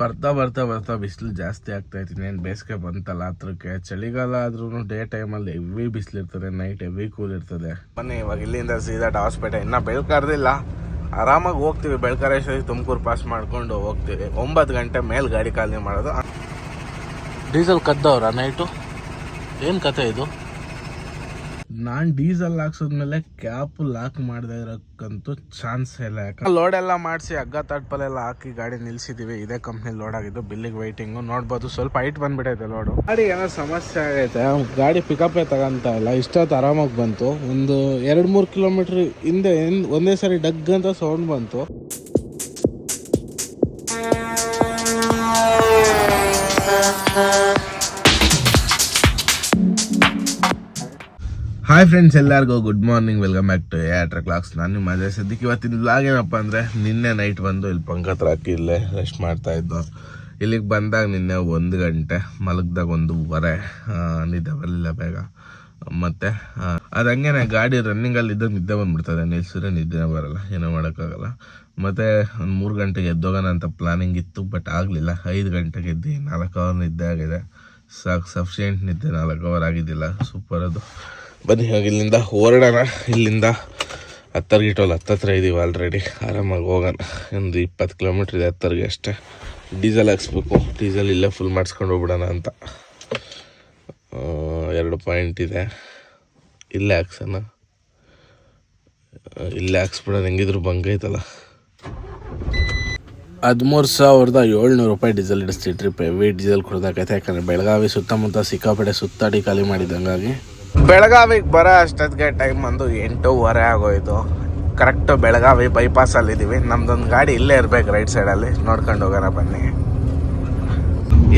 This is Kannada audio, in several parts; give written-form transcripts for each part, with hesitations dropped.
ಬರ್ತಾ ಬರ್ತಾ ಬರ್ತಾ ಬಿಸಿಲು ಜಾಸ್ತಿ ಆಗ್ತಾ ಇತ್ತು. ಇನ್ನೇನು ಬೇಸಿಗೆ ಬಂತಲ್ಲ ಹತ್ರಕ್ಕೆ. ಚಳಿಗಾಲ ಆದ್ರೂ ಡೇ ಟೈಮಲ್ಲಿ ಹೆವಿ ಬಿಸಿಲು ಇರ್ತದೆ, ನೈಟ್ ಹೆವಿ ಕೂಲ್ ಇರ್ತದೆ. ಬನ್ನಿ ಇವಾಗ ಇಲ್ಲಿಂದ ಸೀದಾ ಹಾಸ್ಪಿಟಲ್. ಇನ್ನ ಬೆಳ್ಕಾರ್ದಿಲ್ಲ, ಆರಾಮಾಗಿ ಹೋಗ್ತೀವಿ. ಬೆಳ್ಕಾರೇಶ್ವರಿ ತುಮಕೂರು ಪಾಸ್ ಮಾಡ್ಕೊಂಡು ಹೋಗ್ತೀವಿ. 9 ಗಂಟೆ ಮೇಲೆ ಗಾಡಿ ಖಾಲಿ ಮಾಡೋದು. ಡೀಸೆಲ್ ಕದ್ದವ್ರ ನೈಟು, ಏನು ಕತೆ ಇದು? ನಾನು ಡೀಸೆಲ್ ಹಾಕ್ಸಿದ್ಮೇಲೆ ಕ್ಯಾಪ್ ಲಾಕ್ ಮಾಡದೇ ಇರೋಕ್ಕಂತೂ ಚಾನ್ಸ್ ಇಲ್ಲ. ಯಾಕೆ ಲೋಡ್ ಎಲ್ಲ ಮಾಡಿಸಿ ಹಗ್ಗ ತಡ್ಪಲೆಲ್ಲ ಹಾಕಿ ಗಾಡಿ ನಿಲ್ಸಿದೀವಿ. ಇದೇ ಕಂಪ್ನಿ ಲೋಡ್ ಆಗಿದ್ದು. ಬಿಲ್ಲಿಗೆ ವೈಟಿಂಗು ನೋಡ್ಬೋದು. ಸ್ವಲ್ಪ ಹೈಟ್ ಬಂದ್ಬಿಟ್ಟೈತೆ ಲೋಡು. ಗಾಡಿ ಏನೋ ಸಮಸ್ಯೆ ಆಗೈತೆ. ಗಾಡಿ ಪಿಕಪ್ಪೇ ತಗೊಂತ ಇಲ್ಲ. ಇಷ್ಟೊತ್ತು ಆರಾಮಾಗಿ ಬಂತು. ಒಂದು 2-3 ಕಿಲೋಮೀಟ್ರ್ ಹಿಂದೆ ಒಂದೇ ಸರಿ ಡಗ್ ಅಂತ ಸೌಂಡ್ ಬಂತು. ಹಾಯ್ ಫ್ರೆಂಡ್ಸ್, ಎಲ್ಲರಿಗೂ good morning. Welcome back to AR Vlogs. ನಾನು ನಿಮ್ಮ ಅಜಯ್. ಸದ್ಯಕ್ಕೆ ಇವತ್ತಿನ ವ್ಲಾಗ್ ಏನಪ್ಪ ಅಂದರೆ, ನಿನ್ನೆ ನೈಟ್ ಬಂದು ಇಲ್ಲಿ ಪಂಕತ್ರ ಹಾಕಿ ಇಲ್ಲೇ ರೆಸ್ಟ್ ಮಾಡ್ತಾ ಇದ್ದು. ಇಲ್ಲಿಗೆ ಬಂದಾಗ ನಿನ್ನೆ 1 ಗಂಟೆ, ಮಲಗ್ದಾಗ 1:15 ನಿದ್ದೆ ಬರಲಿಲ್ಲ ಬೇಗ. ಮತ್ತು ಅದು ಹಂಗೇನೆ ಗಾಡಿ ರನ್ನಿಂಗಲ್ಲಿ ಇದ್ದಾಗ ನಿದ್ದೆ ಬಂದುಬಿಡ್ತದೆ. ನಿಲ್ಸಿದ್ರೆ ನಿದ್ದೆ ಬರೋಲ್ಲ, ಏನೋ ಮಾಡೋಕ್ಕಾಗಲ್ಲ. ಮತ್ತು ಒಂದು 3 ಗಂಟೆಗೆ ಎದ್ದೋಗೋಣ ಅಂತ ಪ್ಲಾನಿಂಗ್ ಇತ್ತು, ಬಟ್ ಆಗಲಿಲ್ಲ. 5 ಗಂಟೆಗೆ ಎದ್ದು 4 ಅವರ್ ನಿದ್ದೆ ಆಗಿದೆ. ಸಾಕು, ಸಫಿಷಿಯೆಂಟ್ ನಿದ್ದೆ. 4 ಅವರ್ ಆಗಿದ್ದಿಲ್ಲ. ಸೂಪರ್ ಅದು. ಬನ್ನಿ ಇವಾಗ ಇಲ್ಲಿಂದ ಹೊರಡೋಣ. ಇಲ್ಲಿಂದ ಹತ್ತರ್ಗಿಟ್ಟೋಲ್ಲ, ಹತ್ತತ್ರ ಇದ್ದೀವಿ ಆಲ್ರೆಡಿ. ಆರಾಮಾಗಿ ಹೋಗೋಣ. ಒಂದು 20 ಕಿಲೋಮೀಟ್ರ್ ಇದೆ ಹತ್ತರ್ಗೆ ಅಷ್ಟೇ. ಡೀಸೆಲ್ ಹಾಕ್ಸ್ಬೇಕು. ಡೀಸೆಲ್ ಇಲ್ಲೇ ಫುಲ್ ಮಾಡಿಸ್ಕೊಂಡು ಹೋಗ್ಬಿಡೋಣ ಅಂತ. 2 ಪಾಯಿಂಟ್ ಇದೆ, ಇಲ್ಲೇ ಹಾಕ್ಸೋಣ. ಇಲ್ಲೇ ಹಾಕ್ಸ್ಬಿಡೋದು. ಹೆಂಗಿದ್ರು ಬಂಗೈತಲ್ಲ. 13,700 ರೂಪಾಯಿ ಡೀಸೆಲ್ ಹಿಡಿಸ್ತೀವಿ. ಟ್ರಿಪ್ ಹೆವಿ ಡೀಸೆಲ್ ಕೊಡ್ದಾಕೈತೆ. ಯಾಕಂದರೆ ಬೆಳಗಾವಿ ಸುತ್ತಮುತ್ತ ಸಿಕ್ಕಾಪಟ್ಟೆ ಸುತ್ತಾಡಿ ಖಾಲಿ ಮಾಡಿದ್ದಂಗಾಗಿ. ಬೆಳಗಾವಿಗೆ ಬರೋ ಅಷ್ಟೊತ್ತಿಗೆ ಟೈಮ್ ಒಂದು 8:15 ಆಗೋಯ್ತು. ಕರೆಕ್ಟ್ ಬೆಳಗಾವಿ ಬೈಪಾಸಲ್ಲಿದ್ದೀವಿ. ನಮ್ದೊಂದು ಗಾಡಿ ಇಲ್ಲೇ ಇರಬೇಕು, ರೈಟ್ ಸೈಡಲ್ಲಿ. ನೋಡ್ಕೊಂಡು ಹೋಗೋಣ ಬನ್ನಿ.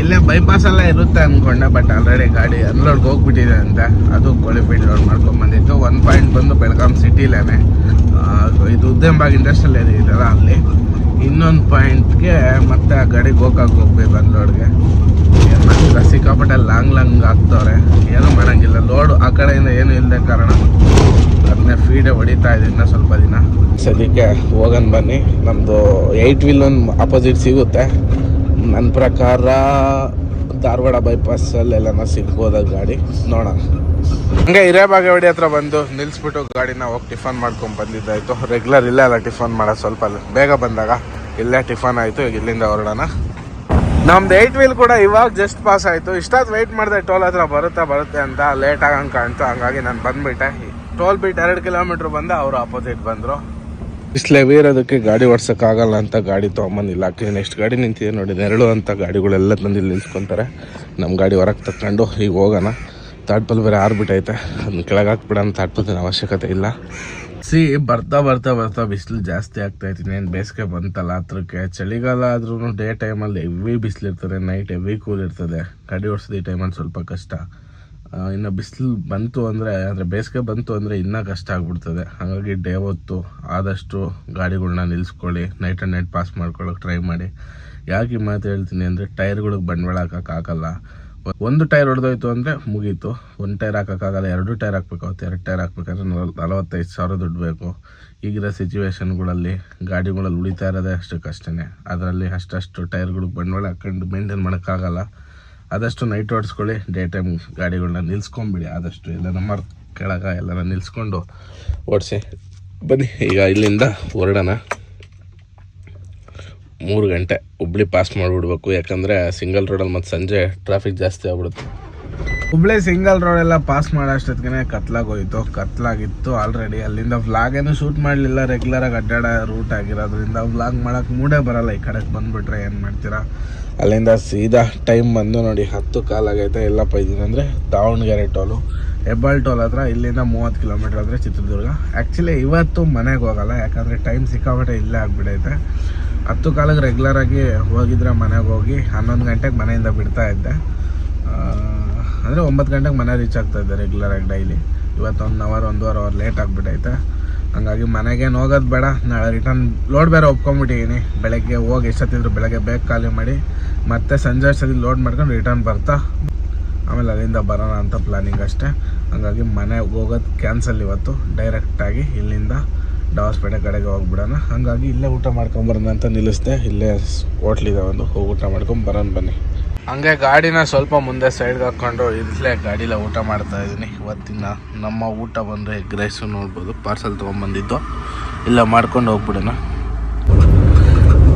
ಇಲ್ಲೇ ಬೈಪಾಸಲ್ಲೇ ಇರುತ್ತೆ ಅಂದ್ಕೊಂಡೆ, ಬಟ್ ಆಲ್ರೆಡಿ ಗಾಡಿ ಅನ್ಲೋಡ್ಗೆ ಹೋಗ್ಬಿಟ್ಟಿದೆ ಅಂತ. ಅದು ಕ್ವಾಲಿಫೈಡ್ ಲೋಡ್ ಮಾಡ್ಕೊಂಡು ಬಂದಿತ್ತು. 1 ಪಾಯಿಂಟ್ ಬಂದು ಬೆಳಗಾಂ ಸಿಟಿಲೇನೆ. ಇದು ಉದ್ಯಮಬಾಗ್ ಇಂಡಸ್ಟ್ರಿಯಲ್ ಏರಿಯಾ ಇದೆಯಲ್ಲ ಅಲ್ಲಿ. ಇನ್ನೊಂದು ಪಾಯಿಂಟ್ಗೆ ಮತ್ತೆ ಆ ಗಾಡಿ ಗೋಕಾಕ್ ಹೋಗ್ಬೇಕು ಅನ್ಲೋಡ್ಗೆ. ಸಿಕ್ಕಾಪಟ್ಟೆ ಲಾಂಗ್ ಆಗ್ತವ್ರೆ. ಏನೂ ಮಾಡೋಂಗಿಲ್ಲ. ಲೋಡ್ ಆ ಕಡೆಯಿಂದ ಏನು ಇಲ್ಲದೆ ಕಾರಣ ಅದನ್ನೇ ಫೀಡೆ ಹೊಡಿತಾ ಇದೆ ಇನ್ನೂ ಸ್ವಲ್ಪ ದಿನ. ಸದ್ಯಕ್ಕೆ ಹೋಗೋಣ ಬನ್ನಿ. ನಮ್ಮದು 8 ವೀಲ್ ಒಂದು ಅಪೋಸಿಟ್ ಸಿಗುತ್ತೆ. ನನ್ನ ಪ್ರಕಾರ ಧಾರವಾಡ ಬೈಪಾಸಲ್ಲೆಲ್ಲ ಸಿಗ್ಬೋದ ಗಾಡಿ. ನೋಡೋಣ. ಹಂಗೆ ಹಿರೇಬಾಗೇವಾಡಿ ಹತ್ರ ಬಂದು ನಿಲ್ಲಿಸ್ಬಿಟ್ಟು ಗಾಡಿನ ಹೋಗಿ ಟಿಫನ್ ಮಾಡ್ಕೊಂಡು ಬಂದಿದ್ದಾಯಿತು. ರೆಗ್ಯುಲರ್ ಇಲ್ಲೇ ಅಲ್ಲ ಟಿಫನ್ ಮಾಡೋದು. ಸ್ವಲ್ಪ ಬೇಗ ಬಂದಾಗ ಇಲ್ಲೇ ಟಿಫನ್ ಆಯಿತು. ಈಗ ಇಲ್ಲಿಂದ ಹೊರಡೋಣ. ನಮ್ದು 8 ವೀಲ್ ಕೂಡ ಇವಾಗ ಜಸ್ಟ್ ಪಾಸ್ ಆಯಿತು. ಇಷ್ಟಾದ ವೆಯ್ಟ್ ಮಾಡಿದೆ ಟೋಲ್ ಹತ್ರ ಬರುತ್ತೆ ಅಂತ. ಲೇಟ್ ಆಗಂಗೆ ಕಾಣ್ತು. ಹಂಗಾಗಿ ನಾನು ಬಂದುಬಿಟ್ಟೆ. ಟೋಲ್ ಬಿಟ್ಟು 2 ಕಿಲೋಮೀಟ್ರ್ ಬಂದೆ. ಅವರು ಅಪೋಸಿಟ್ ಬಂದರು. ಬಿಸಿಲು ಹೆವಿ ಇರೋದಕ್ಕೆ ಗಾಡಿ ಓಡ್ಸೋಕ್ಕಾಗಲ್ಲ ಅಂತ ಗಾಡಿ ತೊಗೊಂಬಂದಿಲ್ಲ. ನೆಕ್ಸ್ಟ್ ಗಾಡಿ ನಿಂತಿದೆ ನೋಡಿ, ನೆರಳು ಅಂತ ಗಾಡಿಗಳೆಲ್ಲ ತಂದು ಇಲ್ಲಿ ನಿಲ್ಸ್ಕೊತಾರೆ. ನಮ್ಮ ಗಾಡಿ ಹೊರಗೆ ತಕ್ಕೊಂಡು ಈಗ ಹೋಗೋಣ. ತಾಟ್ಪಲ್ ಬೇರೆ ಆರ್ಬಿಟ್ಟೈತೆ. ಅದನ್ನ ಕೆಳಗೆ ಹಾಕ್ಬಿಡೋಣ. ತಾಟ್ಪಲ್ದಿನ ಅವಶ್ಯಕತೆ ಇಲ್ಲ. ಬರ್ತಾ ಬರ್ತಾ ಬರ್ತಾ ಬಿಸಿಲು ಜಾಸ್ತಿ ಆಗ್ತಾ ಇತ್ತು. ಇನ್ನೇನು ಬೇಸಿಗೆ ಬಂತಲ್ಲ ಹತ್ರಕ್ಕೆ. ಚಳಿಗಾಲ ಆದ್ರೂ ಡೇ ಟೈಮಲ್ಲಿ ಹೆವಿ ಬಿಸಿಲು ಇರ್ತದೆ, ನೈಟ್ ಹೆವಿ ಕೂಲ್ ಇರ್ತದೆ. ಗಾಡಿ ಓಡಿಸೋದು ಈ ಟೈಮಲ್ಲಿ ಸ್ವಲ್ಪ ಕಷ್ಟ. ಇನ್ನು ಬಿಸಿಲು ಬಂತು ಅಂದರೆ ಬೇಸಿಗೆ ಬಂತು ಅಂದರೆ ಇನ್ನೂ ಕಷ್ಟ ಆಗ್ಬಿಡ್ತದೆ. ಹಾಗಾಗಿ ಡೇ ಹೊತ್ತು ಆದಷ್ಟು ಗಾಡಿಗಳ್ನ ನಿಲ್ಲಿಸ್ಕೊಳ್ಳಿ. ನೈಟ್ ಆ್ಯಂಡ್ ನೈಟ್ ಪಾಸ್ ಮಾಡ್ಕೊಳ್ಳೋಕೆ ಟ್ರೈ ಮಾಡಿ. ಯಾಕೆ ಈ ಮಾತು ಹೇಳ್ತೀನಿ ಅಂದರೆ, ಟೈರ್ಗಳಿಗೆ ಬಂಡವಾಳ ಹಾಕೋಕ್ಕಾಗಲ್ಲ. ಒಂದು ಟೈರ್ ಹೊಡೆದೋಯ್ತು ಅಂದರೆ ಮುಗೀತು. 1 ಟೈರ್ ಹಾಕೋಕ್ಕಾಗಲ್ಲ, 2 ಟೈರ್ ಹಾಕ್ಬೇಕಾಗುತ್ತೆ. 2 ಟೈರ್ ಹಾಕ್ಬೇಕಂದ್ರೆ 45,000 ದುಡ್ಡು ಬೇಕು. ಈಗಿರೋ ಸಿಚುವೇಶನ್ಗಳಲ್ಲಿ ಗಾಡಿಗಳಲ್ಲಿ ಉಳಿತಾ ಇರೋದೇ ಅಷ್ಟಕ್ಕಷ್ಟೇ. ಅದರಲ್ಲಿ ಅಷ್ಟು ಟೈರ್ಗಳಿಗೆ ಬಂಡವಾಳ ಹಾಕೊಂಡು ಮೇಂಟೈನ್ ಮಾಡೋಕ್ಕಾಗಲ್ಲ. ಆದಷ್ಟು ನೈಟ್ ಓಡಿಸ್ಕೊಳ್ಳಿ. ಡೇ ಟೈಮ್ ಗಾಡಿಗಳನ್ನ ನಿಲ್ಸ್ಕೊಂಬಿಡಿ. ಆದಷ್ಟು ಎಲ್ಲ ನಮ್ಮ ಕೆಳಗೆ ಎಲ್ಲರ ನಿಲ್ಸ್ಕೊಂಡು ಓಡಿಸಿ ಬನ್ನಿ. ಈಗ ಇಲ್ಲಿಂದ ಹೊರಡೋಣ. 3 ಗಂಟೆ ಹುಬ್ಳಿ ಪಾಸ್ ಮಾಡಿಬಿಡ್ಬೇಕು. ಯಾಕಂದರೆ ಸಿಂಗಲ್ ರೋಡಲ್ಲಿ ಮತ್ತು ಸಂಜೆ ಟ್ರಾಫಿಕ್ ಜಾಸ್ತಿ ಆಗ್ಬಿಡುತ್ತೆ. ಹುಬ್ಳಿ ಸಿಂಗಲ್ ರೋಡೆಲ್ಲ ಪಾಸ್ ಮಾಡೋ ಅಷ್ಟೊತ್ತಿಗೆ ಕತ್ಲಾಗೋಯ್ತು. ಕತ್ಲಾಗಿತ್ತು ಆಲ್ರೆಡಿ. ಅಲ್ಲಿಂದ ವ್ಲಾಗ್ ಏನು ಶೂಟ್ ಮಾಡಲಿಲ್ಲ. ರೆಗ್ಯುಲರಾಗಿ ಅಡ್ಡಾಡೋ ರೂಟ್ ಆಗಿರೋದ್ರಿಂದ ವ್ಲಾಗ್ ಮಾಡೋಕ್ಕೆ ಮೂಡೇ ಬರೋಲ್ಲ. ಈ ಕಡೆಗೆ ಬಂದುಬಿಟ್ರೆ ಏನು ಮಾಡ್ತೀರಾ. ಅಲ್ಲಿಂದ ಸೀದಾ ಟೈಮ್ ಬಂದು ನೋಡಿ 10:15 ಆಗೈತೆ. ಎಲ್ಲಪ್ಪ ಇದ್ದೀನಿ ಅಂದರೆ ದಾವಣಗೆರೆ ಟೋಲು, ಹೆಬ್ಬಾಳ್ ಟೋಲ್ ಹತ್ರ. ಇಲ್ಲಿಂದ 30 ಕಿಲೋಮೀಟ್ರ್ ಆದರೆ ಚಿತ್ರದುರ್ಗ. ಆ್ಯಕ್ಚುಲಿ ಇವತ್ತು ಮನೆಗೆ ಹೋಗಲ್ಲ, ಯಾಕಂದರೆ ಟೈಮ್ ಸಿಕ್ಕಾಪಟ್ಟೆ ಇಲ್ಲೇ ಆಗಿಬಿಡೈತೆ. 10:15 ರೆಗ್ಯುಲರಾಗಿ ಹೋಗಿದ್ರೆ ಮನೆಗೆ ಹೋಗಿ 11 ಗಂಟೆಗೆ ಮನೆಯಿಂದ ಬಿಡ್ತಾ ಇದ್ದೆ. ಅಂದರೆ 9 ಗಂಟೆಗೆ ಮನೆ ರೀಚ್ ಆಗ್ತಾಯಿದ್ದೆ ರೆಗ್ಯುಲರಾಗಿ ಡೈಲಿ. ಇವತ್ತು 1 ಅವರ್ ಲೇಟ್ ಆಗಿಬಿಟ್ಟೈತೆ. ಹಂಗಾಗಿ ಮನೆಗೇನು ಹೋಗೋದು ಬೇಡ. ನಾಳೆ ರಿಟರ್ನ್ ಲೋಡ್ ಬೇರೆ ಒಪ್ಕೊಂಬಿಟ್ಟಿದ್ದೀನಿ. ಬೆಳಗ್ಗೆ ಹೋಗಿ ಎಷ್ಟೊತ್ತಿದ್ರು ಬೆಳಗ್ಗೆ ಬೇಗ ಖಾಲಿ ಮಾಡಿ ಮತ್ತೆ ಸಂಜೆ ಅಷ್ಟೊತ್ತಿಗೆ ಲೋಡ್ ಮಾಡ್ಕೊಂಡು ರಿಟರ್ನ್ ಬರ್ತಾ ಆಮೇಲೆ ಅಲ್ಲಿಂದ ಬರೋಣ ಅಂತ ಪ್ಲಾನಿಂಗ್ ಅಷ್ಟೇ. ಹಂಗಾಗಿ ಮನೆಗೆ ಹೋಗೋದು ಕ್ಯಾನ್ಸಲ್ ಇವತ್ತು. ಡೈರೆಕ್ಟಾಗಿ ಇಲ್ಲಿಂದ ಡಾಬಾಸ್ಪೇಟೆ ಕಡೆಗೆ ಹೋಗ್ಬಿಡೋಣ. ಹಾಗಾಗಿ ಇಲ್ಲೇ ಊಟ ಮಾಡ್ಕೊಂಬರೋಣ ಅಂತ ನಿಲ್ಲಿಸ್ದೆ. ಇಲ್ಲೇ ಹೋಟ್ಲಿದೆ ಒಂದು, ಹೋಗಿ ಊಟ ಮಾಡ್ಕೊಂಬರೋಣ ಬನ್ನಿ. ಹಂಗೆ ಗಾಡಿನ ಸ್ವಲ್ಪ ಮುಂದೆ ಸೈಡ್ಗೆ ಹಾಕ್ಕೊಂಡು ಇಲ್ಲೇ ಗಾಡಿಲೇ ಊಟ ಮಾಡ್ತಾ ಇದ್ದೀನಿ. ಇವತ್ತಿನ ನಮ್ಮ ಊಟ ಬಂದು ಎಗ್ ರೈಸು ನೋಡ್ಬೋದು, ಪಾರ್ಸಲ್ ತೊಗೊಂಬಂದಿದ್ದು. ಇಲ್ಲ ಮಾಡ್ಕೊಂಡು ಹೋಗ್ಬಿಡೋಣ.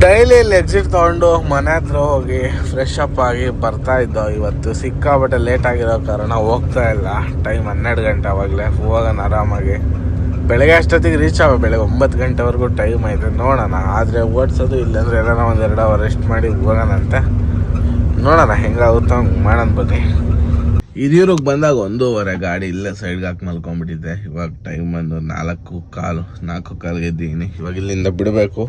ಡೈಲಿ ಇಲ್ಲಿ ಎಕ್ಸಿಟ್ ತೊಗೊಂಡು ಮನೆ ಹತ್ರ ಹೋಗಿ ಫ್ರೆಶ್ ಅಪ್ ಆಗಿ ಬರ್ತಾ ಇದ್ದೋ. ಇವತ್ತು ಸಿಕ್ಕಾಬಟ್ಟೆ ಲೇಟ್ ಆಗಿರೋ ಕಾರಣ ಹೋಗ್ತಾ ಇಲ್ಲ. ಟೈಮ್ 12 ಗಂಟೆ ಆವಾಗಲೇ. ಹೋಗೋಣ ಆರಾಮಾಗಿ. ಬೆಳಗ್ಗೆ ಅಷ್ಟೊತ್ತಿಗೆ ರೀಚ್ ಆಗ, ಬೆಳಗ್ಗೆ 9 ಗಂಟೆವರೆಗೂ ಟೈಮ್ ಐತೆ. ನೋಡೋಣ, ಆದರೆ ಓಡಿಸೋದು ಇಲ್ಲಾಂದರೆ ಎಲ್ಲಾನ ಒಂದು 2 ಅವರ್ ರೆಸ್ಟ್ ಮಾಡಿ ಹೋಗೋಣಂತೆ. ನೋಡೋಣ ಹೆಂಗಾಗುತ್ತೋ ಹಂಗೆ ಮಾಡೋಣ ಬನ್ನಿ. ಹಿರಿಯೂರಿಗೆ ಬಂದಾಗ 1:15 ಗಾಡಿ ಇಲ್ಲೇ ಸೈಡ್ಗೆ ಹಾಕಿ ಮಲ್ಕೊಂಡ್ಬಿಟ್ಟಿದ್ದೆ. ಇವಾಗ ಟೈಮ್ ಬಂದು 4:15 ಎದ್ದೀನಿ. ಇವಾಗ ಇಲ್ಲಿಂದ ಬಿಡಬೇಕು.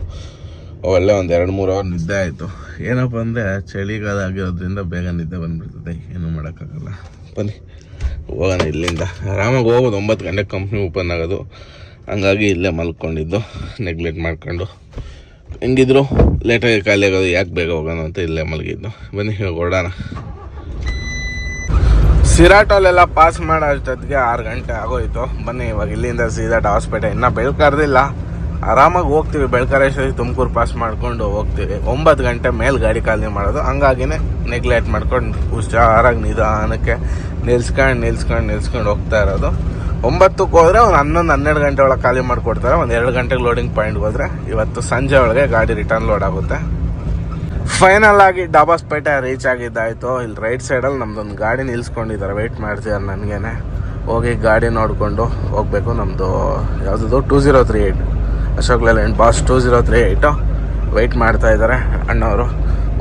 ಒಳ್ಳೆ ಒಂದು 2-3 ಅವರ್ ನಿದ್ದೆ ಆಯಿತು. ಏನಪ್ಪ ಅಂದರೆ ಚಳಿಗಾಲ ಆಗಿರೋದ್ರಿಂದ ಬೇಗ ನಿದ್ದೆ ಬಂದುಬಿಡ್ತದೆ, ಏನೂ ಮಾಡೋಕ್ಕಾಗಲ್ಲ. ಬನ್ನಿ ಹೋಗೋಣ ಇಲ್ಲಿಂದ. ಆರಾಮಾಗಿ ಹೋಗೋದು. 9 ಗಂಟೆಗೆ ಕಂಪ್ನಿ ಓಪನ್ ಆಗೋದು. ಹಂಗಾಗಿ ಇಲ್ಲೇ ಮಲ್ಕೊಂಡಿದ್ದು, ನೆಗ್ಲೆಕ್ಟ್ ಮಾಡ್ಕೊಂಡು. ಹೆಂಗಿದ್ರು ಲೇಟಾಗಿ ಖಾಲಿ ಆಗೋದು, ಯಾಕೆ ಬೇಗ ಹೋಗೋಣ ಅಂತ ಇಲ್ಲೇ ಮಲಗಿದ್ದು. ಬನ್ನಿ ಇವಾಗ ಹೊರಡೋಣ. ಸಿರಾಟೋಲೆಲ್ಲ ಪಾಸ್ ಮಾಡೋ ಅಷ್ಟೊತ್ತಿಗೆ 6 ಗಂಟೆ ಆಗೋಯ್ತು. ಬನ್ನಿ ಇವಾಗ ಇಲ್ಲಿಂದ ಸೀದಾ ಡಾಬಾಸ್ಪೇಟೆ. ಇನ್ನೂ ಬೆಳ್ಕರ್ದಿಲ್ಲ, ಆರಾಮಾಗಿ ಹೋಗ್ತೀವಿ. ಬೆಳ್ಕರೇಶ್ವರಿ ತುಮಕೂರು ಪಾಸ್ ಮಾಡ್ಕೊಂಡು ಹೋಗ್ತೀವಿ. 9 ಗಂಟೆ ಮೇಲೆ ಗಾಡಿ ಖಾಲಿ ಮಾಡೋದು. ಹಂಗಾಗಿನೇ ನೆಗ್ಲೆಕ್ಟ್ ಮಾಡ್ಕೊಂಡು ಹುಷಾರಾಗಿ ನಿಧಾನಕ್ಕೆ ನಿಲ್ಸ್ಕೊಂಡು ಹೋಗ್ತಾ ಇರೋದು. 9ಕ್ಕೆ ಹೋದರೆ ಒಂದು 11-12 ಗಂಟೆ ಒಳಗೆ ಖಾಲಿ ಮಾಡಿಕೊಡ್ತಾರೆ. ಒಂದು 2 ಗಂಟೆಗೆ ಲೋಡಿಂಗ್ ಪಾಯಿಂಟ್ಗೆ ಹೋದರೆ ಇವತ್ತು ಸಂಜೆ ಒಳಗೆ ಗಾಡಿ ರಿಟರ್ನ್ ಲೋಡ್ ಆಗುತ್ತೆ. ಫೈನಲ್ ಆಗಿ ಡಾಬಾಸ್ಪೇಟೆ ರೀಚ್ ಆಗಿದ್ದಾಯಿತು. ಇಲ್ಲಿ ರೈಟ್ ಸೈಡಲ್ಲಿ ನಮ್ಮದೊಂದು ಗಾಡಿ ನಿಲ್ಸ್ಕೊಂಡಿದ್ದಾರೆ, ವೆಯ್ಟ್ ಮಾಡ್ತಿದ್ದಾರೆ ನನಗೇನೆ. ಹೋಗಿ ಗಾಡಿ ನೋಡಿಕೊಂಡು ಹೋಗಬೇಕು. ನಮ್ಮದು ಯಾವುದದು 2038 ಅಶೋಕ್ ಲೇಲ್ಯಾಂಡ್ ಬಾಸ್ 2038 ವೆಯ್ಟ್ ಮಾಡ್ತಾಯಿದ್ದಾರೆ ಅಣ್ಣವರು.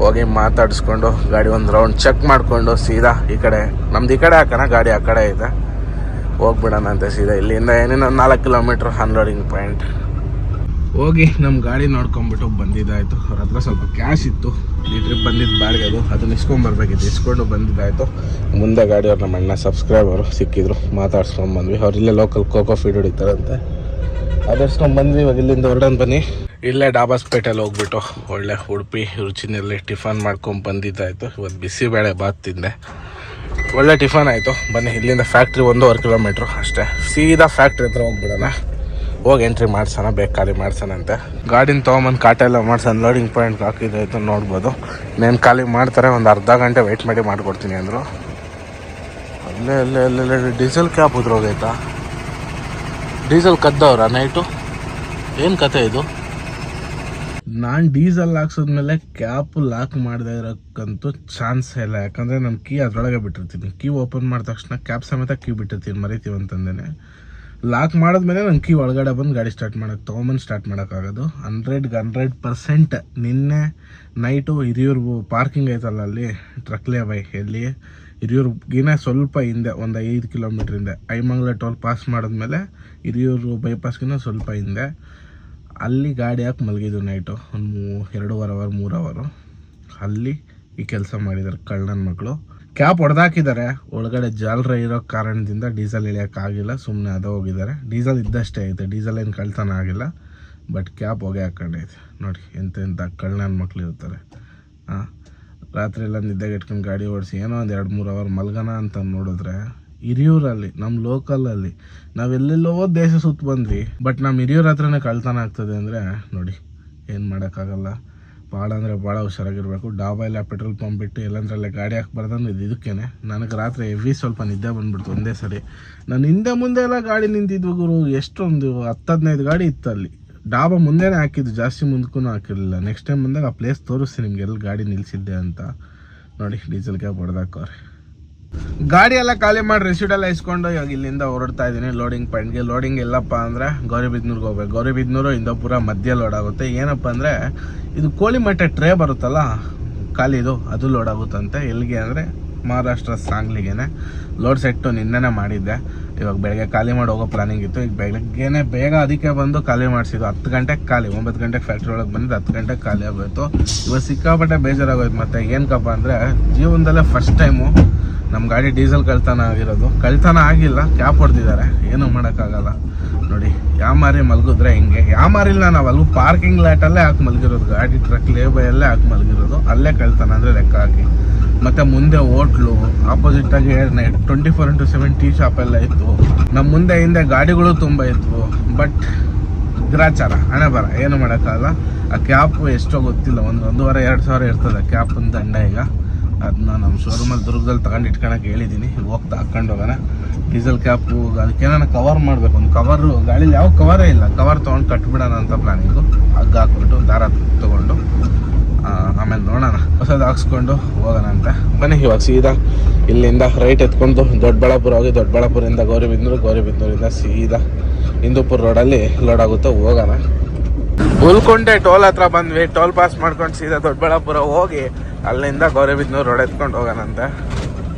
ಹೋಗಿ ಮಾತಾಡಿಸ್ಕೊಂಡು ಗಾಡಿ ಒಂದು ರೌಂಡ್ ಚೆಕ್ ಮಾಡಿಕೊಂಡು ಸೀದಾ ಈ ಕಡೆ, ನಮ್ದು ಈ ಕಡೆ ಹಾಕೋಣ, ಗಾಡಿ ಆ ಕಡೆ ಇದೆ, ಹೋಗ್ಬಿಡೋಣ ಅಂತ ಸೀದಾ. ಇಲ್ಲಿಂದ ಏನೇನೋ 4 ಕಿಲೋಮೀಟ್ರ್ ಅನ್ಲೋಡಿಂಗ್ ಪಾಯಿಂಟ್. ಹೋಗಿ ನಮ್ಮ ಗಾಡಿ ನೋಡ್ಕೊಂಬಿಟ್ಟು ಬಂದಿದ್ದಾಯಿತು. ಅವ್ರ ಹತ್ರ ಸ್ವಲ್ಪ ಕ್ಯಾಶ್ ಇತ್ತು, ಈ ಟ್ರಿಪ್ ಬಂದಿದ್ದು ಬಾಡಿಗೆ ಅದನ್ನ ಇಸ್ಕೊಂಬರ್ಬೇಕಿತ್ತು. ಇಸ್ಕೊಂಡು ಬಂದಿದ್ದಾಯಿತು. ಮುಂದೆ ಗಾಡಿ ಅವ್ರು ನಮ್ಮ ಅಣ್ಣ ಸಬ್ಸ್ಕ್ರೈಬರು ಸಿಕ್ಕಿದ್ರು, ಮಾತಾಡ್ಸ್ಕೊಂಬಂದ್ವಿ. ಅವ್ರಿಲ್ಲೇ ಲೋಕಲ್ ಕೋಕೋ ಫೀಡ್ ಹೊಡಿತಾರಂತೆ, ಅದರ್ಸ್ಕೊಂಬಂದ್ವಿ. ಇವಾಗ ಇಲ್ಲಿಂದ ಹೊರಡೋಣ ಬನ್ನಿ. ಇಲ್ಲೇ ಡಾಬಾಸ್ಪೇಟೆಲ್ಲಿ ಹೋಗ್ಬಿಟ್ಟು ಒಳ್ಳೆ ಉಡುಪಿ ರುಚಿನಲ್ಲಿ ಟಿಫನ್ ಮಾಡ್ಕೊಂಡು ಬಂದಿದ್ದಾಯಿತು. ಇವತ್ತು ಬಿಸಿಬೇಳೆ ಬಾತ್ ತಿಂದೆ, ಒಳ್ಳೆ ಟಿಫನ್ ಆಯಿತು. ಬನ್ನಿ ಇಲ್ಲಿಂದ ಫ್ಯಾಕ್ಟ್ರಿ 1.5 ಕಿಲೋಮೀಟ್ರು ಅಷ್ಟೇ. ಸೀದಾ ಫ್ಯಾಕ್ಟ್ರಿ ಹತ್ರ ಹೋಗ್ಬಿಡೋಣ. ಹೋಗಿ ಎಂಟ್ರಿ ಮಾಡ್ಸೋಣ, ಬೇಗ ಖಾಲಿ ಮಾಡ್ಸೋಣಂತೆ. ಗಾಡಿನ ತೊಗೊಂಬಂದು ಕಾಟ ಎಲ್ಲ ಮಾಡ್ಸೋಣ. ಲೋಡಿಂಗ್ ಪಾಯಿಂಟ್ಗೆ ಹಾಕಿದ್ದಾಯಿತು, ನೋಡ್ಬೋದು. ಇನ್ನೇನು ಖಾಲಿ ಮಾಡ್ತಾರೆ, ಒಂದು ಅರ್ಧ ಗಂಟೆ ವೆಯ್ಟ್ ಮಾಡಿ ಮಾಡಿಕೊಡ್ತೀನಿ ಅಂದರು. ಅಲ್ಲೇ ಡೀಸೆಲ್ ಕ್ಯಾಪ್ ಉದ್ರೋಗೈತಾ? ಡೀಸೆಲ್ ಕದ್ದವ್ರ ನೈಟು? ಏನು ಕತೆ ಇದು? ನಾನು ಡೀಸೆಲ್ ಹಾಕ್ಸಿದ್ಮೇಲೆ ಕ್ಯಾಪ್ ಲಾಕ್ ಮಾಡದೇ ಇರೋಕ್ಕಂತೂ ಚಾನ್ಸೇ ಇಲ್ಲ. ಯಾಕಂದರೆ ನಾನು ಕೀ ಅದರೊಳಗೆ ಬಿಟ್ಟಿರ್ತೀನಿ. ಕೀ ಓಪನ್ ಮಾಡಿದ ತಕ್ಷಣ ಕ್ಯಾಪ್ ಸಮೇತ ಕೀ ಬಿಟ್ಟಿರ್ತೀನಿ, ಮರಿತೀವಿ ಅಂತಂದೇ. ಲಾಕ್ ಮಾಡಿದ್ಮೇಲೆ ನನ್ನ ಕೀ ಒಳಗಡೆ ಬಂದು ಗಾಡಿ ಸ್ಟಾರ್ಟ್ ತೊಗೊಂಬಂದು ಸ್ಟಾರ್ಟ್ ಮಾಡೋಕ್ಕಾಗೋದು. 100% ನಿನ್ನೆ ನೈಟು ಹಿರಿಯೂರು ಪಾರ್ಕಿಂಗ್ ಐತಲ್ಲ ಅಲ್ಲಿ ಟ್ರಕ್ಲೇ ಬೈ, ಎಲ್ಲಿ ಹಿರಿಯೂರ್ಗಿನ ಸ್ವಲ್ಪ ಹಿಂದೆ, ಒಂದು 5 ಕಿಲೋಮೀಟ್ರ್ ಹಿಂದೆ, ಐಮಂಗ್ಲ ಟೋಲ್ ಪಾಸ್ ಮಾಡಿದ್ಮೇಲೆ ಹಿರಿಯೂರು ಬೈಪಾಸ್ಗಿನ ಸ್ವಲ್ಪ ಹಿಂದೆ, ಅಲ್ಲಿ ಗಾಡಿ ಹಾಕಿ ಮಲಗಿದ್ದು ನೈಟು ಒಂದು 2.5 ಅವರ್ 3 ಅವರು. ಅಲ್ಲಿ ಈ ಕೆಲಸ ಮಾಡಿದ್ದಾರೆ ಕಳ್ಳನ ಮಕ್ಕಳು. ಕ್ಯಾಪ್ ಹೊಡೆದಾಕಿದ್ದಾರೆ, ಒಳಗಡೆ ಜಾಲರ ಇರೋ ಕಾರಣದಿಂದ ಡೀಸೆಲ್ ಇಳಿಯೋಕ್ಕಾಗಿಲ್ಲ, ಸುಮ್ಮನೆ ಅದು ಹೋಗಿದ್ದಾರೆ. ಡೀಸೆಲ್ ಇದ್ದಷ್ಟೇ ಐತೆ, ಡೀಸೆಲ್ ಏನು ಕಳ್ತನ ಆಗಿಲ್ಲ, ಬಟ್ ಕ್ಯಾಪ್ ಹೊಗೆ ಹಾಕೊಂಡೈತೆ. ನೋಡಿ ಎಂತೆಂಥ ಕಳ್ಳನ ಮಕ್ಳು ಇರ್ತಾರೆ. ರಾತ್ರಿ ಎಲ್ಲ ನಿದ್ದೆಗೆ ಇಟ್ಕೊಂಡು ಗಾಡಿ ಓಡಿಸಿ ಏನೋ ಒಂದು 2-3 ಅವರ್ ಮಲ್ಗನ ಅಂತ ನೋಡಿದ್ರೆ, ಹಿರಿಯೂರಲ್ಲಿ ನಮ್ಮ ಲೋಕಲಲ್ಲಿ ನಾವೆಲ್ಲೆಲ್ಲೋ ದೇಶ ಸುತ್ತ ಬಂದ್ವಿ, ಬಟ್ ನಮ್ಮ ಹಿರಿಯೂರ ಹತ್ರನೇ ಕಳ್ತನ ಆಗ್ತದೆ ಅಂದರೆ ನೋಡಿ ಏನು ಮಾಡೋಕ್ಕಾಗಲ್ಲ. ಭಾಳ ಅಂದರೆ ಭಾಳ ಹುಷಾರಾಗಿರಬೇಕು. ಡಾಬಾ ಇಲ್ಲ ಪೆಟ್ರೋಲ್ ಪಂಪ್ ಬಿಟ್ಟು ಎಲ್ಲಂದ್ರಲ್ಲೇ ಗಾಡಿ ಹಾಕ್ಬಾರ್ದಂದ್ರೆ ಇದಕ್ಕೇನೆ. ನನಗೆ ರಾತ್ರಿ ಹೆವಿ ಸ್ವಲ್ಪ ನಿದ್ದೆ ಬಂದುಬಿಡ್ತು ಒಂದೇ ಸರಿ. ನಾನು ಹಿಂದೆ ಮುಂದೆ ಎಲ್ಲ ಗಾಡಿ ನಿಂತಿದ್ವು ಗುರು, ಎಷ್ಟೊಂದು 10-15 ಗಾಡಿ ಇತ್ತು ಅಲ್ಲಿ. ಡಾಬಾ ಮುಂದೆನೇ ಹಾಕಿದ್ದು, ಜಾಸ್ತಿ ಮುಂದಕ್ಕೂ ಹಾಕಿರಲಿಲ್ಲ. ನೆಕ್ಸ್ಟ್ ಟೈಮ್ ಬಂದಾಗ ಆ ಪ್ಲೇಸ್ ತೋರಿಸ್ತೀನಿ ನಿಮ್ಗೆ, ಎಲ್ಲಿ ಗಾಡಿ ನಿಲ್ಲಿಸಿದ್ದೆ ಅಂತ. ನೋಡಿ ಡೀಸೆಲ್ ಕ್ಯಾಪ್ ಹೊಡೆದಾಕವ್ರೆ. ಗಾಡಿ ಎಲ್ಲ ಖಾಲಿ ಮಾಡಿ ರೆಸಿಡ್ ಎಲ್ಲ ಇಸ್ಕೊಂಡು ಇವಾಗ ಇಲ್ಲಿಂದ ಹೊರಡ್ತಾ ಇದ್ದೀನಿ ಲೋಡಿಂಗ್ ಪಾಯಿಂಟ್ಗೆ. ಲೋಡಿಂಗ್ ಎಲ್ಲಪ್ಪ ಅಂದರೆ ಗೌರಿಬಿದನೂರ್ಗೆ ಹೋಗ್ಬೇಕು. ಗೌರಿಬಿದನೂರು ಇಂದಾಪುರ ಮಧ್ಯ ಲೋಡ್ ಆಗುತ್ತೆ. ಏನಪ್ಪ ಅಂದರೆ ಇದು ಕೋಳಿ ಮೊಟ್ಟೆ ಟ್ರೇ ಬರುತ್ತಲ್ಲ ಖಾಲಿದು, ಅದು ಲೋಡ್ ಆಗುತ್ತಂತೆ. ಎಲ್ಲಿಗೆ ಅಂದರೆ ಮಹಾರಾಷ್ಟ್ರ ಸಾಂಗ್ಲಿಗೇನೆ. ಲೋಡ್ ಸೆಟ್ಟು ನಿನ್ನೆನೇ ಮಾಡಿದ್ದೆ. ಇವಾಗ ಬೆಳಗ್ಗೆ ಖಾಲಿ ಮಾಡಿ ಹೋಗೋ ಪ್ಲಾನಿಂಗ್ ಇತ್ತು. ಈಗ ಬೆಳಗ್ಗೆನೇ ಬೇಗ ಅದಕ್ಕೆ ಬಂದು ಖಾಲಿ ಮಾಡಿಸಿದ್ದು. 10 ಗಂಟೆಗೆ ಖಾಲಿ, 9 ಗಂಟೆಗೆ ಫ್ಯಾಕ್ಟ್ರಿ ಒಳಗೆ ಬಂದಿದ್ದು 10 ಗಂಟೆಗೆ ಖಾಲಿ ಆಗೋಯ್ತು. ಇವಾಗ ಸಿಕ್ಕಾಪಟ್ಟೆ ಬೇಜಾರಾಗೋಯ್ತು. ಮತ್ತು ಏನಕ್ಕಪ್ಪ ಅಂದರೆ ಜೀವನದಲ್ಲೇ ಫಸ್ಟ್ ಟೈಮು ನಮ್ಮ ಗಾಡಿ ಡೀಸೆಲ್ ಕಳ್ತನ ಆಗಿರೋದು. ಕಳ್ತನ ಆಗಿಲ್ಲ, ಕ್ಯಾಪ್ ಹೊಡೆದಿದ್ದಾರೆ, ಏನೂ ಮಾಡೋಕ್ಕಾಗಲ್ಲ. ನೋಡಿ ಯಾಮಾರಿ ಮಲಗಿದ್ರೆ ಹಿಂಗೆ. ಯಾಮಾರಿಲ್ಲ, ನಾವು ಅಲ್ಲೂ ಪಾರ್ಕಿಂಗ್ ಲಾಟಲ್ಲೇ ಹಾಕಿ ಮಲಗಿರೋದು, ಗಾಡಿ ಟ್ರಕ್ ಲೇಬೈಯಲ್ಲೇ ಹಾಕಿ ಮಲಗಿರೋದು. ಅಲ್ಲೇ ಕಳ್ತನ ಅಂದರೆ ಲೆಕ್ಕ ಹಾಕಿ. ಮತ್ತು ಮುಂದೆ ಹೋಟ್ಲು ಆಪೋಸಿಟಾಗಿ 24x7 ಟೀ ಶಾಪ್ ಎಲ್ಲ ಇತ್ತು. ನಮ್ಮ ಮುಂದೆ ಹಿಂದೆ ಗಾಡಿಗಳು ತುಂಬ ಇದ್ವು. ಬಟ್ ಗ್ರಾಚಾರ ಹಣೆ ಬರ, ಏನು ಮಾಡೋಕ್ಕಾಗಲ್ಲ. ಆ ಕ್ಯಾಪು ಎಷ್ಟೋ ಗೊತ್ತಿಲ್ಲ, 1,500-2,000 ಇರ್ತದೆ ಕ್ಯಾಪಿನ ದಂಡ. ಈಗ ಅದನ್ನ ನಮ್ಮ ಶೋರೂಮಲ್ಲಿ ದುರ್ಗದಲ್ಲಿ ತಗೊಂಡು ಇಟ್ಕೊಳಕ್ಕೆ ಹೇಳಿದ್ದೀನಿ. ಹೋಗ್ತಾ ಹಾಕ್ಕೊಂಡು ಹೋಗೋಣ. ಡೀಸೆಲ್ ಕ್ಯಾಪು ಅದಕ್ಕೇನ ಕವರ್ ಮಾಡಬೇಕು. ಒಂದು ಕವರು ಗಾಡೀಲಿ ಯಾವ ಕವರೇ ಇಲ್ಲ, ಕವರ್ ತೊಗೊಂಡು ಕಟ್ಬಿಡೋಣ ಅಂತ ಪ್ಲಾನಿಂಗು. ಹಗ್ಗ ಹಾಕ್ಬಿಟ್ಟು ದಾರ ತೊಗೊಂಡು ಆಮೇಲೆ ನೋಡೋಣ, ಹೊಸದು ಹಾಕ್ಸ್ಕೊಂಡು ಹೋಗೋಣ ಅಂತ. ಬನ್ನಿ ಇವಾಗ ಸೀದಾ ಇಲ್ಲಿಂದ ರೈಟ್ ಎತ್ಕೊಂಡು ದೊಡ್ಡಬಳ್ಳಾಪುರ ಹೋಗಿ, ದೊಡ್ಡಬಳ್ಳಾಪುರದಿಂದ ಗೌರಿಬಿದನೂರು, ಗೌರಿಬಿದನೂರಿಂದ ಸೀದಾ ಹಿಂದೂಪುರ ರೋಡಲ್ಲಿ ಲೋಡ್ ಆಗುತ್ತೆ. ಹೋಗೋಣ. ಉಲ್ಕೊಂಡೆ ಟೋಲ್ ಹತ್ರ ಬಂದ್ವಿ. ಟೋಲ್ ಪಾಸ್ ಮಾಡ್ಕೊಂಡು ಸೀದಾ ದೊಡ್ಡಬಳ್ಳಾಪುರ ಹೋಗಿ ಅಲ್ಲಿಂದ ಗೌರಿಬಿದನೂರು ರೋಡ್ ಎತ್ಕೊಂಡು ಹೋಗೋಣಂತೆ.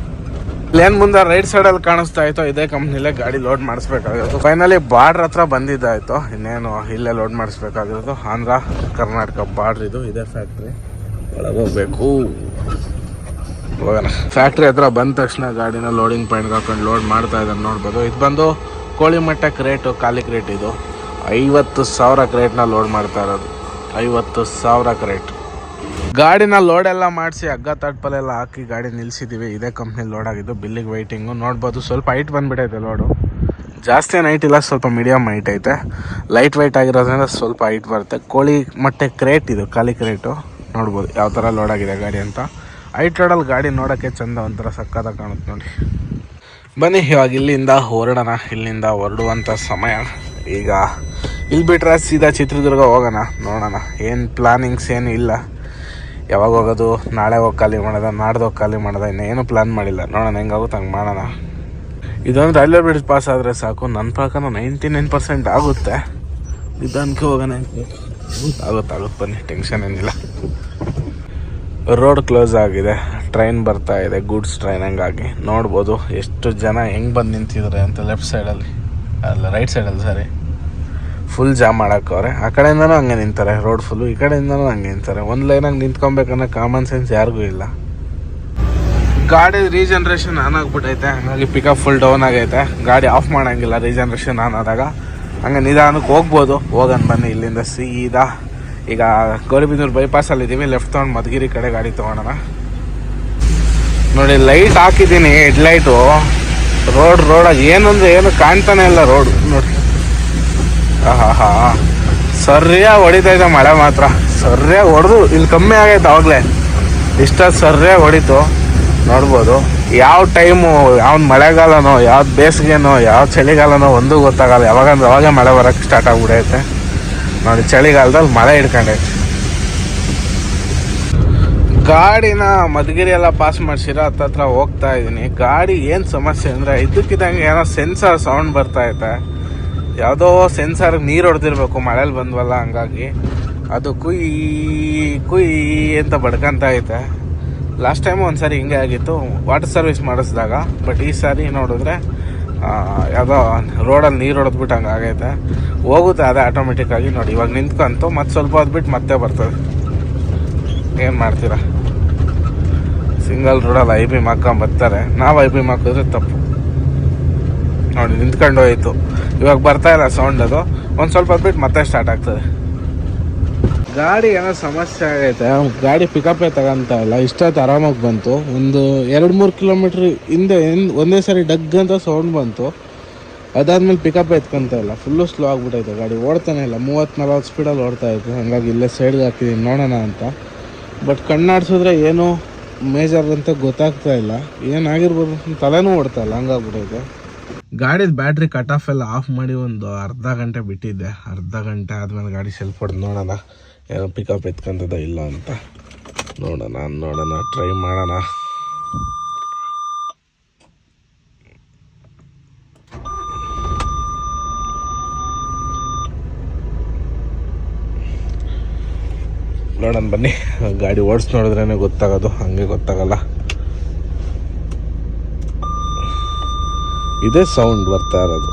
ಇಲ್ಲೇನು ಮುಂದೆ ರೈಟ್ ಸೈಡಲ್ಲಿ ಕಾಣಿಸ್ತಾ ಇತ್ತು, ಇದೇ ಕಂಪ್ನಿಲೇ ಗಾಡಿ ಲೋಡ್ ಮಾಡಿಸ್ಬೇಕಾಗಿರೋದು. ಫೈನಲಿ ಬಾರ್ಡ್ರ್ ಹತ್ರ ಬಂದಿದ್ದಾಯಿತು. ಇನ್ನೇನು ಇಲ್ಲೇ ಲೋಡ್ ಮಾಡಿಸ್ಬೇಕಾಗಿರೋದು. ಆಂಧ್ರ ಕರ್ನಾಟಕ ಬಾರ್ಡ್ರ್ ಇದು. ಇದೇ ಫ್ಯಾಕ್ಟ್ರಿ ಒಳಗೆ ಹೋಗ್ಬೇಕು. ಹೋಗೋಣ. ಫ್ಯಾಕ್ಟ್ರಿ ಹತ್ರ ಬಂದ ತಕ್ಷಣ ಗಾಡಿನ ಲೋಡಿಂಗ್ ಪಾಯಿಂಟ್ಗೆ ಹಾಕೊಂಡು ಲೋಡ್ ಮಾಡ್ತಾ ಇದ್ದಾರೆ ನೋಡ್ಬೋದು. ಇದು ಬಂದು ಕೋಳಿಮಟ್ಟ ಕ್ರೇಟು, ಖಾಲಿ ಕ್ರೇಟ್. ಇದು 50,000 ಕ್ರೇಟ್ನ ಲೋಡ್ ಮಾಡ್ತಾ ಇರೋದು. 50,000 ಕ್ರೇಟ್ ಗಾಡಿನ ಲೋಡೆಲ್ಲ ಮಾಡಿಸಿ ಹಗ್ಗ ತಟ್ಪಲೆಲ್ಲ ಹಾಕಿ ಗಾಡಿ ನಿಲ್ಲಿಸಿದ್ದೀವಿ. ಇದೇ ಕಂಪ್ನಿ ಲೋಡ್ ಆಗಿದ್ದು. ಬಿಲ್ಲಿಗೆ ವೆಯ್ಟಿಂಗು ನೋಡ್ಬೋದು. ಸ್ವಲ್ಪ ಹೈಟ್ ಬಂದುಬಿಟ್ಟೈತೆ ಲೋಡು. ಜಾಸ್ತಿ ಏನು ಹೈಟ್ ಇಲ್ಲ, ಸ್ವಲ್ಪ ಮೀಡಿಯಮ್ ಹೈಟ್ ಐತೆ. ಲೈಟ್ ವೆಯ್ಟ್ ಆಗಿರೋದ್ರಿಂದ ಸ್ವಲ್ಪ ಹೈಟ್ ಬರುತ್ತೆ. ಕೋಳಿ ಮೊಟ್ಟೆ ಕ್ರೇಟ್ ಇದು, ಖಾಲಿ ಕ್ರೇಟು. ನೋಡ್ಬೋದು ಯಾವ ಥರ ಲೋಡ್ ಆಗಿದೆ ಗಾಡಿ ಅಂತ. ಹೈಟ್ ರೋಡಲ್ಲಿ ಗಾಡಿ ನೋಡೋಕ್ಕೆ ಚೆಂದ, ಒಂಥರ ಸಕ್ಕತ್ತಾಗಿ ಕಾಣುತ್ತೆ ನೋಡಿ. ಬನ್ನಿ ಇವಾಗ ಇಲ್ಲಿಂದ ಹೊರಡೋಣ. ಇಲ್ಲಿಂದ ಹೊರಡುವಂಥ ಸಮಯ ಈಗ. ಇಲ್ಲಿ ಬಿಟ್ರೆ ಸೀದಾ ಚಿತ್ರದುರ್ಗ ಹೋಗೋಣ. ನೋಡೋಣ, ಏನು ಪ್ಲಾನಿಂಗ್ಸ್ ಏನು ಇಲ್ಲ. ಯಾವಾಗ ಹೋಗೋದು, ನಾಳೆ ಹೋಗಿ ಖಾಲಿ ಮಾಡೋದ, ನಾಡ್ದು ಹೋಗಿ ಖಾಲಿ ಮಾಡೋದ, ಇನ್ನೇನು ಪ್ಲ್ಯಾನ್ ಮಾಡಿಲ್ಲ. ನೋಡೋಣ ಹೆಂಗಾಗುತ್ತೆ ಹಂಗೆ ಮಾಡೋಣ. ಇದೊಂದು ರೈಲ್ವೆ ಬ್ರಿಡ್ಜ್ ಪಾಸ್ ಆದರೆ ಸಾಕು. ನನ್ನ ಪ್ರಕಾರ 99% ಆಗುತ್ತೆ. ನಿಧಾನಕ್ಕೆ ಹೋಗೋಣ. ಆಗುತ್ತೆ ಬನ್ನಿ, ಟೆನ್ಷನ್ ಏನಿಲ್ಲ. ರೋಡ್ ಕ್ಲೋಸ್ ಆಗಿದೆ, ಟ್ರೈನ್ ಬರ್ತಾ ಇದೆ, ಗೂಡ್ಸ್ ಟ್ರೈನ್. ಹಂಗಾಗಿ ನೋಡ್ಬೋದು ಎಷ್ಟು ಜನ ಹೆಂಗೆ ಬಂದು ನಿಂತಿದ್ದಾರೆ ಅಂತ. ಲೆಫ್ಟ್ ಸೈಡಲ್ಲಿ ಅಲ್ಲ, ರೈಟ್ ಸೈಡಲ್ಲಿ ಸಾರಿ, ಫುಲ್ ಜಾಮ್ ಮಾಡಕ್ಕವ್ರೆ. ಆ ಕಡೆಯಿಂದನೂ ಹಂಗೆ ನಿಂತಾರೆ ರೋಡ್ ಫುಲ್ಲು, ಈ ಕಡೆಯಿಂದನೂ ಹಂಗೆ ನಿಂತಾರೆ. ಒಂದು ಲೈನಾಗಿ ನಿಂತ್ಕೊಬೇಕನ್ನೋ ಕಾಮನ್ ಸೆನ್ಸ್ ಯಾರಿಗೂ ಇಲ್ಲ. ಗಾಡಿ ರೀಜನ್ರೇಷನ್ ಆನ್ ಆಗಿಬಿಟ್ಟೈತೆ, ಹಾಗಾಗಿ ಪಿಕಪ್ ಫುಲ್ ಡೌನ್ ಆಗೈತೆ. ಗಾಡಿ ಆಫ್ ಮಾಡೋಂಗಿಲ್ಲ ರೀಜನ್ರೇಷನ್ ಆನ್ ಆದಾಗ. ಹಂಗೆ ನಿಧಾನಕ್ಕೆ ಹೋಗ್ಬೋದು. ಹೋಗೋಣ ಬನ್ನಿ ಇಲ್ಲಿಂದ ಸೀದಾ. ಈಗ ಗೌರಿಬಿದನೂರು ಬೈಪಾಸಲ್ಲಿದ್ದೀವಿ. ಲೆಫ್ಟ್ ತೊಗೊಂಡು ಮಧುಗಿರಿ ಕಡೆ ಗಾಡಿ ತೊಗೊಳೋಣ. ನೋಡಿ ಲೈಟ್ ಹಾಕಿದ್ದೀನಿ, ಹೆಡ್ಲೈಟು. ರೋಡಾಗಿ ಏನಂದ್ರೆ ಏನು ಕಾಣ್ತಾನೆ ಇಲ್ಲ ರೋಡ್ ನೋಡಿ. ಹಾ ಸರಿಯಾಗಿ ಹೊಡಿತೈತೆ ಮಳೆ ಮಾತ್ರ. ಸರಿಯಾಗಿ ಹೊಡೆದು ಇಲ್ಲಿ ಕಮ್ಮಿ ಆಗೈತೆ ಆವಾಗಲೇ. ಇಷ್ಟೊತ್ತು ಸರಿಯಾಗಿ ಹೊಡಿತು ನೋಡ್ಬೋದು. ಯಾವ ಟೈಮು, ಯಾವ್ದು ಮಳೆಗಾಲನೋ, ಯಾವ್ದು ಬೇಸಿಗೆನೋ, ಯಾವ ಚಳಿಗಾಲನೋ ಒಂದೂ ಗೊತ್ತಾಗಲ್ಲ. ಯಾವಾಗಂದ್ರೆ ಅವಾಗೇ ಮಳೆ ಬರೋಕ್ಕೆ ಸ್ಟಾರ್ಟ್ ಆಗಿಬಿಡೈತೆ ನೋಡಿ. ಚಳಿಗಾಲದಲ್ಲಿ ಮಳೆ ಹಿಡ್ಕೊಂಡೈತೆ. ಗಾಡಿನ ಮಧುಗಿರಿ ಎಲ್ಲ ಪಾಸ್ ಮಾಡಿಸಿರೋ ಹತ್ತತ್ರ ಹೋಗ್ತಾ ಇದ್ದೀನಿ. ಗಾಡಿ ಏನು ಸಮಸ್ಯೆ ಅಂದರೆ ಇದ್ದಕ್ಕಿದ್ದಂಗೆ ಏನೋ ಸೆನ್ಸರ್ ಸೌಂಡ್ ಬರ್ತೈತೆ. ಯಾವುದೋ ಸೆನ್ಸರ್ಗೆ ನೀರು ಹೊಡೆದಿರ್ಬೇಕು, ಮಳೇಲಿ ಬಂದ್ವಲ್ಲ, ಹಂಗಾಗಿ ಅದು ಕುಯ್ ಕುಯ್ ಅಂತ ಬಡ್ಕೊಂತ ಐತೆ. ಲಾಸ್ಟ್ ಟೈಮು ಒಂದು ಸಾರಿ ಹಿಂಗೆ ಆಗಿತ್ತು ವಾಟರ್ ಸರ್ವಿಸ್ ಮಾಡಿಸಿದಾಗ. ಬಟ್ ಈ ಸಾರಿ ನೋಡಿದ್ರೆ ಯಾವುದೋ ರೋಡಲ್ಲಿ ನೀರು ಹೊಡೆದ್ಬಿಟ್ಟು ಹಂಗೆ ಆಗೈತೆ. ಹೋಗುತ್ತೆ ಅದೇ ಆಟೋಮೆಟಿಕ್ಕಾಗಿ ನೋಡಿ. ಇವಾಗ ನಿಂತ್ಕೊಂತು ಮತ್ತೆ ಸ್ವಲ್ಪ ಹೊದ್ಬಿಟ್ಟು ಮತ್ತೆ ಬರ್ತದೆ. ಏನು ಮಾಡ್ತೀರಾ, ಸಿಂಗಲ್ ರೋಡಲ್ಲಿ ಐ ಬಿ ಹಾಕೊಂಬರ್ತಾರೆ. ನಾವು ಐ ಬಿ ಹಾಕಿದ್ರೆ ತಪ್ಪು ನೋಡಿ. ನಿಂತ್ಕೊಂಡು ಹೋಯ್ತು, ಇವಾಗ ಬರ್ತಾಯಿಲ್ಲ ಸೌಂಡ್. ಅದು ಒಂದು ಸ್ವಲ್ಪ ಹೊದ್ಬಿಟ್ಟು ಮತ್ತೆ ಸ್ಟಾರ್ಟ್ ಆಗ್ತದೆ. ಗಾಡಿ ಏನೋ ಸಮಸ್ಯೆ ಆಗೈತೆ. ಗಾಡಿ ಪಿಕಪ್ಪೇ ತಗೊಂತ ಇಲ್ಲ. ಇಷ್ಟೊತ್ತು ಆರಾಮಾಗಿ ಬಂತು. ಒಂದು 2-3 ಕಿಲೋಮೀಟ್ರ್ ಹಿಂದೆ ಒಂದೇ ಸಾರಿ ಡಗ್ ಅಂತ ಸೌಂಡ್ ಬಂತು. ಅದಾದ್ಮೇಲೆ ಪಿಕಪ್ ಎತ್ಕೊಂತ ಇಲ್ಲ. ಫುಲ್ಲು ಸ್ಲೋ ಆಗಿಬಿಟ್ಟೈತೆ ಗಾಡಿ. ಓಡ್ತಾನೆ ಇಲ್ಲ. 30-40 ಸ್ಪೀಡಲ್ಲಿ ಓಡ್ತಾ ಇತ್ತು. ಹಾಗಾಗಿ ಇಲ್ಲೇ ಸೈಡ್ಗೆ ಹಾಕಿದ್ದೀನಿ ನೋಡೋಣ ಅಂತ. ಬಟ್ ಕಣ್ಣಾಡ್ಸಿದ್ರೆ ಏನೂ ಮೇಜರ್ ಅಂತ ಗೊತ್ತಾಗ್ತಾ ಇಲ್ಲ. ಏನಾಗಿರ್ಬೋದು, ತಲೆನೂ ಓಡ್ತಾ ಇಲ್ಲ, ಹಂಗಾಗ್ಬಿಟ್ಟೈತೆ. ಗಾಡಿದ ಬ್ಯಾಟ್ರಿ ಕಟ್ ಆಫ್ ಎಲ್ಲ ಆಫ್ ಮಾಡಿ ಒಂದು ಅರ್ಧ ಗಂಟೆ ಬಿಟ್ಟಿದ್ದೆ. ಅರ್ಧ ಗಂಟೆ ಆದಮೇಲೆ ಗಾಡಿ ಸೆಲ್ಫ್ ಹೊಡೆದು ನೋಡೋಣ ಏನೋ ಪಿಕಪ್ ಎತ್ಕೊಂತದ ಇಲ್ಲ ಅಂತ. ನೋಡೋಣ ಟ್ರೈ ಮಾಡೋಣ. ನೋಡೋಣ ಬನ್ನಿ. ಗಾಡಿ ಓಡಿಸಿ ನೋಡಿದ್ರೇ ಗೊತ್ತಾಗೋದು, ಹಂಗೆ ಗೊತ್ತಾಗಲ್ಲ. ಇದೇ ಸೌಂಡ್ ಬರ್ತಾ ಇರೋದು.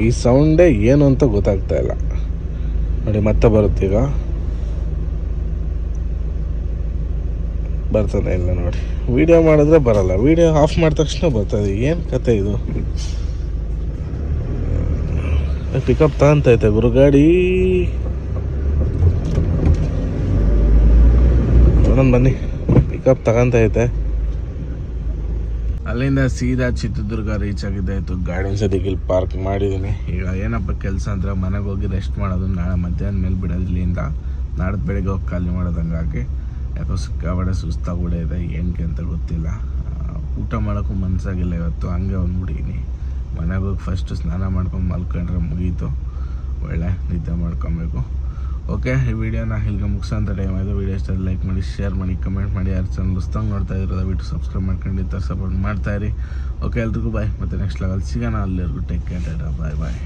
ಈ ಸೌಂಡೇ ಏನು ಅಂತ ಗೊತ್ತಾಗ್ತಾ ಇಲ್ಲ ನೋಡಿ. ಮತ್ತೆ ಬರುತ್ತೀಗ, ಬರ್ತಾನೆ ಇಲ್ಲ ನೋಡಿ. ವಿಡಿಯೋ ಮಾಡಿದ್ರೆ ಬರಲ್ಲ, ವಿಡಿಯೋ ಆಫ್ ಮಾಡಿದ ತಕ್ಷಣ ಬರ್ತದೆ. ಏನು ಕತೆ ಇದು? ಪಿಕಪ್ ತಗೊಂತೈತೆ ಗುರು ಗಾಡಿ. ನೋಡೋಣ ಬನ್ನಿ. ಪಿಕಪ್ ತಗೊಂತೈತೆ. ಅಲ್ಲಿಂದ ಸೀದಾ ಚಿತ್ರದುರ್ಗ ರೀಚ್ ಆಗಿದ್ದಾಯಿತು. ಗಾಡಿನ ಸದ್ಯಕ್ಕೆ ಇಲ್ಲಿ ಪಾರ್ಕ್ ಮಾಡಿದ್ದೀನಿ. ಈಗ ಏನಪ್ಪ ಕೆಲಸ ಅಂದರೆ ಮನೆಗೆ ಹೋಗಿ ರೆಸ್ಟ್ ಮಾಡೋದು, ನಾಳೆ ಮಧ್ಯಾಹ್ನ ಮೇಲೆ ಬಿಡೋದು ಇಲ್ಲಿಂದ. ನಾಡ್ದು ಬೆಳಗ್ಗೆ ಹೋಗಿ ಖಾಲಿ ಮಾಡೋದು. ಹಂಗಾಗಿ ಯಾಕೋ ಸಿಕ್ಕಾಬಡೆ ಸುಸ್ತಾಗ್ಬಿಡೆ ಇದೆ, ಏನಕ್ಕೆ ಅಂತ ಗೊತ್ತಿಲ್ಲ. ಊಟ ಮಾಡೋಕ್ಕೂ ಮನಸ್ಸಾಗಿಲ್ಲ ಇವತ್ತು. ಹಂಗೆ ಬಂದ್ಬಿಟ್ಟಿದ್ದೀನಿ. ಮನೆಗೆ ಹೋಗಿ ಫಸ್ಟು ಸ್ನಾನ ಮಾಡ್ಕೊಂಡು ಮಲ್ಕೊಂಡ್ರೆ ಮುಗೀತು, ಒಳ್ಳೆ ನಿದ್ದೆ ಮಾಡ್ಕೊಬೇಕು. ಓಕೆ, ಈ ವಿಡಿಯೋನ ಇಲ್ಲಿಗೆ ಮುಗಿಸೋಂಥ ಟೈಮ್ ಆಯಿತು. ವಿಡಿಯೋ ಇಷ್ಟ ಲೈಕ್ ಮಾಡಿ, ಶೇರ್ ಮಾಡಿ, ಕಮೆಂಟ್ ಮಾಡಿ. ಯಾರು ಚಾನಲ್ ಹೊಸ್ದಂಗೆ ನೋಡ್ತಾ ಇರೋದು ದಯವಿಟ್ಟು ಸಬ್ಸ್ಕ್ರೈಬ್ ಮಾಡ್ಕೊಂಡು ಈ ಥರ ಸಪೋರ್ಟ್ ಮಾಡ್ತಾಯಿರಿ. ಓಕೆ, ಎಲ್ರಿಗೂ ಬಾಯ್. ಮತ್ತು ನೆಕ್ಸ್ಟ್ ಲೆವೆಲ್ ಸಿಗೋಣ. ಅಲ್ಲಿವರೆಗೂ ಟೇಕ್ ಕೇರ್. ಬಾಯ್ ಬಾಯ್.